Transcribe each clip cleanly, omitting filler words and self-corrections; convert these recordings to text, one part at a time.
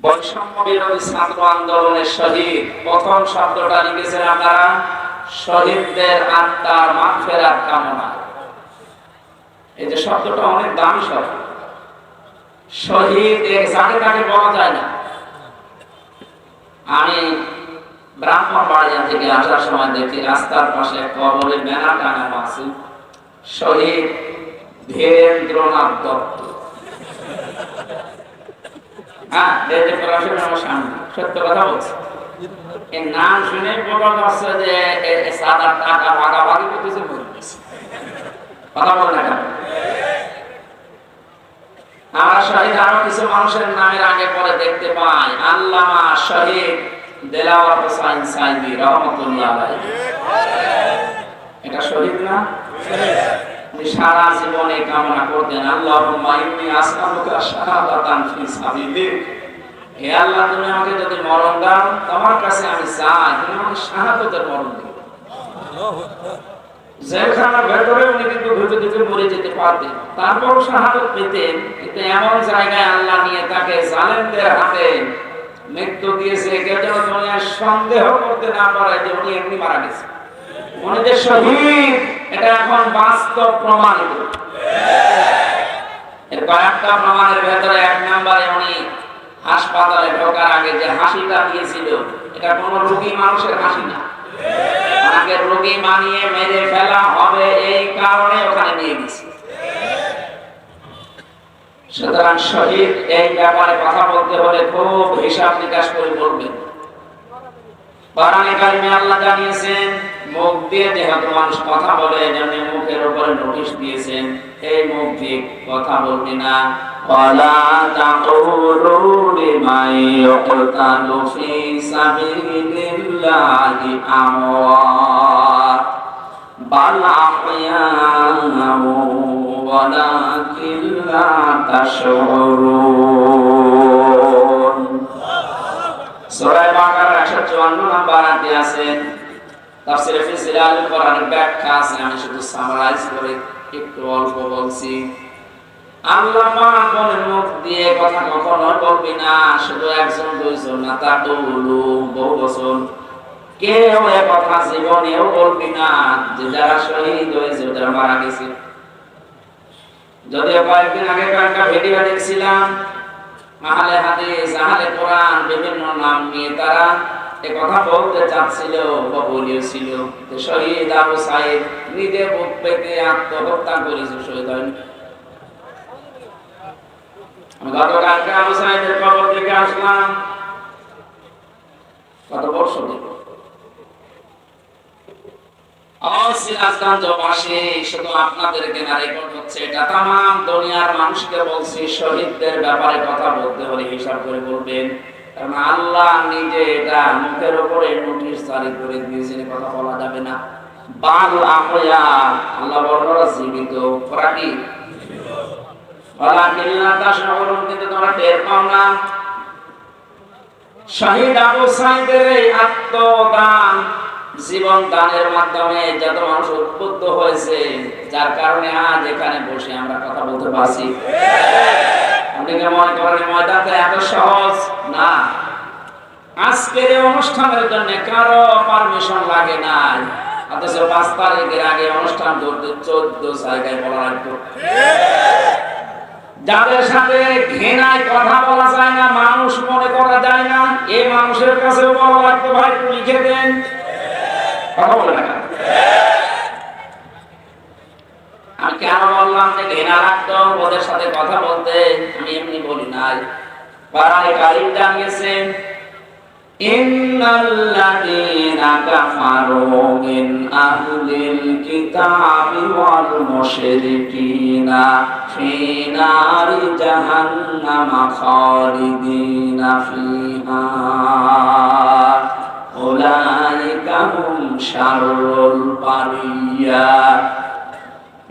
বৈষম্য বিরোধী ছাত্র আন্দোলনের শহীদ প্রথম শব্দটা লিখেছেন আপনারা শহীদদের আত্মার মাগফিরাত কামনা। এই যে শব্দটা অনেক দামি শব্দ। শহীদ যাকে তাকে বলা যায় না। আমি ব্রাহ্মণবাড়িয়া থেকে আসার সময় দেখি রাস্তার পাশে কবরের ব্যানার টাঙানো আছে, শহীদ ধীরেন্দ্রনাথ দত্ত। সত্য কথা বলছি। এর নাম শুনে বোঝা যাচ্ছে যে সাদা টাকা ভাগাভাগি করতেছে, কথা বলে না। আমরা শহীদ আরো কিছু মানুষের নামের আগে পরে দেখতে পাই। আল্লামা শহীদ দেলাওয়ার হোসাইন সাইদি রহমতুল্লাহ আলাইহি। এটা শহীদ না? সারা জীবনে কামনা করতেন আল্লাহুম্মা ইন্নী আসআলুকা শাহাদাতান ফি সাবিলিক। হে আল্লাহ, তুমি আমাকে যদি মরণ দাও, তোমার কাছে আমি চাই তুমি আমাকে শাহাদাতের মরণ দিও। জেলখানার ভেতরে উনি কিন্তু ঘুরতে ঘুরতে মরে যেতে পারতেন, তারপরও শাহাদাত পেতেন। কিন্তু এমন জায়গায় আল্লাহ নিয়ে তাকে জালেমদের হাতে মৃত্যু দিয়েছে, কেউ যেন দুনিয়ার সন্দেহ করতে না পারে যে উনি এমনি মারা গেছে। উনি যে শহীদ এটা এখন বাস্তব প্রমাণিত। এর কয়েকটা প্রমাণের ভেতরে এক নম্বরে উনি হাসপাতালে ঢোকার আগে যে হাসিটা দিয়েছিল, এটা কোনো রোগী মানুষের হাসি না। আগে রোগী মানিয়ে মেরে ফেলা হবে এই কারণে ওখানে নিয়ে গেছে। সুতরাং শহীদ এই ব্যাপারে কথা বলতে হলে খুব হিসাব নিকাশ করে বলবেন। কোরআনে কারিমে আল্লাহ জানিয়েছেন মুখ দিয়ে যেহেতু মানুষ কথা বলে, যেমন মুখের উপরে নোটিশ দিয়েছেন এই মুখ দিয়ে কথা বলবি না। ওয়ালা তাকুলু লিমান ইয়াকতালু ফি সাবিলিল্লাহি আমওয়াত বাল আহয়াউ ওয়ালাকিন লা তাশউরুন। সূরা বাকারার 154 নম্বর আয়াতে আছে, তাফসীরে ফি জিলালিল কোরআনের ব্যাখ্যা আছে। আমি শুধু সামারাইজ করে একটু অল্প বলছি। আল্লাহ পাক বলেন মুখ দিয়ে কথা কখনো বলবি না, শুধু একজন দুইজন না, তাকুলু বহু বচন। কেউ এ কথা জীবনেও বলবি না যে যারা শহীদ হয়েছে, যারা মারা গেছে। যদিও কয়েকদিন আগে কয়েকটা ভিডিও দেখছিলাম, আহলে হাদিস, আহলে কোরআন বিভিন্ন নাম নিয়ে তারা এ কথা বলতে চাচ্ছিল বা বলিয়েছিল যে শহীদ আবু সাইদ নিজে বুক পেতে আত্মহত্যা করেছে, শহীদ হয়নি। আমি গতকালকে আবু সাইদের কবর থেকে আসলাম, কত বর্ষ ধরে শুধু আপনাদেরকে না রেকর্ড হচ্ছে, এটা তামাম দুনিয়ার মানুষকে বলছি, শহীদদের ব্যাপারে কথা বলতে হলে হিসাব করে বলবেন। কারণ আল্লাহ নিজে এটা মুখের উপরে নোটিশ জারি করে দিয়েছেন, কথা বলা যাবে না। বাল আহয়া, আল্লাহ বড়রা জীবিত, ওরা কি কিন্তু তোমরা টের পাও না। শহীদ আবু সাইদের এই আত্মদান, জীবন দানের মাধ্যমে যত মানুষ উদ্বুদ্ধ হয়েছে, যার কারণে আজ এখানে বসে আমরা কথা বলতে পারছি। অনেকে মনে করেন ময়দানটা এত সহজ না। আজকের এই অনুষ্ঠানের জন্য কারো পারমিশন লাগে না, অথচ 5 তারিখের আগে অনুষ্ঠান করতে 14 জায়গায় বলা লাগতো। যাদের সাথে ঘৃণায় কথা বলা যায় না, মানুষ মনে করা যায় না, এই মানুষের কাছেও বলা লাগতো ভাই একটু লিখে দেন, কথা বলে না। আমি কেন বললাম যে ঘৃণা রাখতো ওদের সাথে কথা বলতে? আমি এমনি বলি নাই। কোরআনে কারীম জানিয়েছেন ইন্নাল্লাযীনা কাফারু মিন আহলিল কিতাবি ওয়াল মুশরিকিনা ফি নারি জাহান্নামা খালিদিনা ফিহা উলাইকা হুম শাররুল বারিয়া।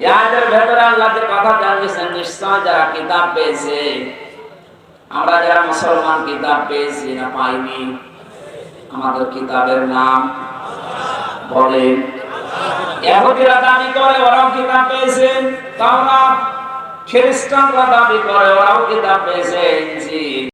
ইয়াদের ভেতরে আল্লাহ যে কথা জানিয়েছেন, নিশ্চয় যারা কিতাব পেয়েছে, আমরা যারা মুসলমান কিতাব পেয়েছি না পাইনি, আমাদের কিতাবের নাম বলেন। ইহুদিরা দাবি করে ওরাও কিতাব পেয়েছে, তাওরাত। খ্রিস্টানরা দাবি করে ওরাও কিতাব পেয়েছে, ইনজিল।